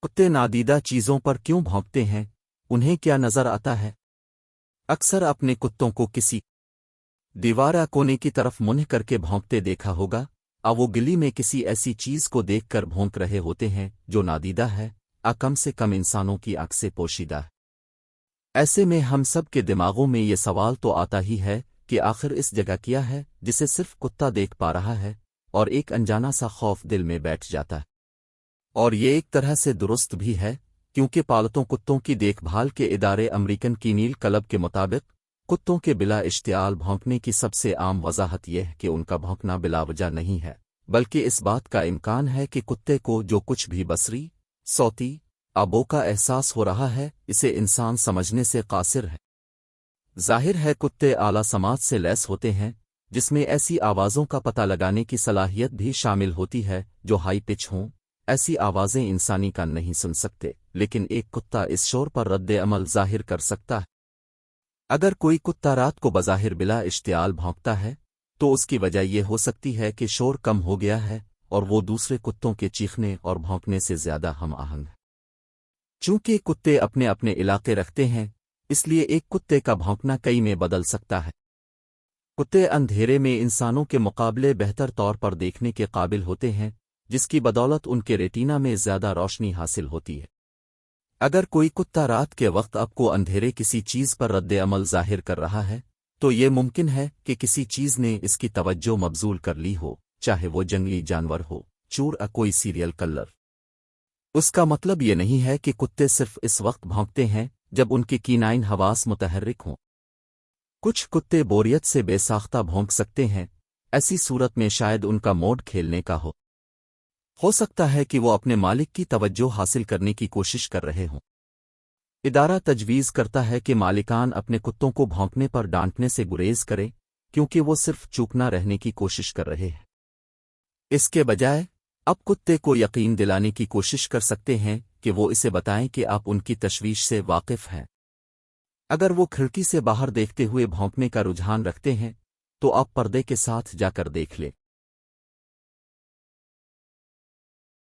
کتے نادیدہ چیزوں پر کیوں بھونکتے ہیں؟ انہیں کیا نظر آتا ہے؟ اکثر اپنے کتوں کو کسی دیوار یا کونے کی طرف منہ کر کے بھونکتے دیکھا ہوگا، وہ گلی میں کسی ایسی چیز کو دیکھ کر بھونک رہے ہوتے ہیں جو نادیدہ ہے، کم سے کم انسانوں کی آنکھ سے پوشیدہ ہے۔ ایسے میں ہم سب کے دماغوں میں یہ سوال تو آتا ہی ہے کہ آخر اس جگہ کیا ہے جسے صرف کتا دیکھ پا رہا ہے، اور ایک انجانا سا خوف دل میں بیٹھ جاتا ہے۔ اور یہ ایک طرح سے درست بھی ہے، کیونکہ پالتوں کتوں کی دیکھ بھال کے ادارے امریکن کینیل کلب کے مطابق کتوں کے بلا اشتعال بھونکنے کی سب سے عام وضاحت یہ ہے کہ ان کا بھونکنا بلا وجہ نہیں ہے، بلکہ اس بات کا امکان ہے کہ کتے کو جو کچھ بھی بصری، صوتی، آبوں کا احساس ہو رہا ہے اسے انسان سمجھنے سے قاصر ہے۔ ظاہر ہے کتے اعلیٰ سماعت سے لیس ہوتے ہیں، جس میں ایسی آوازوں کا پتہ لگانے کی صلاحیت بھی شامل ہوتی ہے جو ہائی پچ ہوں۔ ایسی آوازیں انسانی کان نہیں سن سکتے، لیکن ایک کتا اس شور پر رد عمل ظاہر کر سکتا ہے۔ اگر کوئی کتا رات کو بظاہر بلا اشتعال بھونکتا ہے تو اس کی وجہ یہ ہو سکتی ہے کہ شور کم ہو گیا ہے اور وہ دوسرے کتوں کے چیخنے اور بھونکنے سے زیادہ ہم آہنگ ہے۔ چونکہ کتے اپنے اپنے علاقے رکھتے ہیں، اس لیے ایک کتے کا بھونکنا کئی میں بدل سکتا ہے۔ کتے اندھیرے میں انسانوں کے مقابلے بہتر طور پر دیکھنے کے قابل ہوتے ہیں، جس کی بدولت ان کے ریٹینا میں زیادہ روشنی حاصل ہوتی ہے۔ اگر کوئی کتا رات کے وقت آپ کو اندھیرے کسی چیز پر رد عمل ظاہر کر رہا ہے تو یہ ممکن ہے کہ کسی چیز نے اس کی توجہ مبذول کر لی ہو، چاہے وہ جنگلی جانور ہو، چور یا کوئی سیریل کلر۔ اس کا مطلب یہ نہیں ہے کہ کتے صرف اس وقت بھونکتے ہیں جب ان کے کینائن حواس متحرک ہوں۔ کچھ کتے بوریت سے بے ساختہ بھونک سکتے ہیں، ایسی صورت میں شاید ان کا موڈ کھیلنے کا ہو سکتا ہے کہ وہ اپنے مالک کی توجہ حاصل کرنے کی کوشش کر رہے ہوں۔ ادارہ تجویز کرتا ہے کہ مالکان اپنے کتوں کو بھونکنے پر ڈانٹنے سے گریز کریں، کیونکہ وہ صرف چوپ نہ رہنے کی کوشش کر رہے ہیں۔ اس کے بجائے اب کتے کو یقین دلانے کی کوشش کر سکتے ہیں کہ وہ اسے بتائیں کہ آپ ان کی تشویش سے واقف ہیں۔ اگر وہ کھڑکی سے باہر دیکھتے ہوئے بھونکنے کا رجحان رکھتے ہیں تو آپ پردے کے ساتھ جا کر دیکھ لیں۔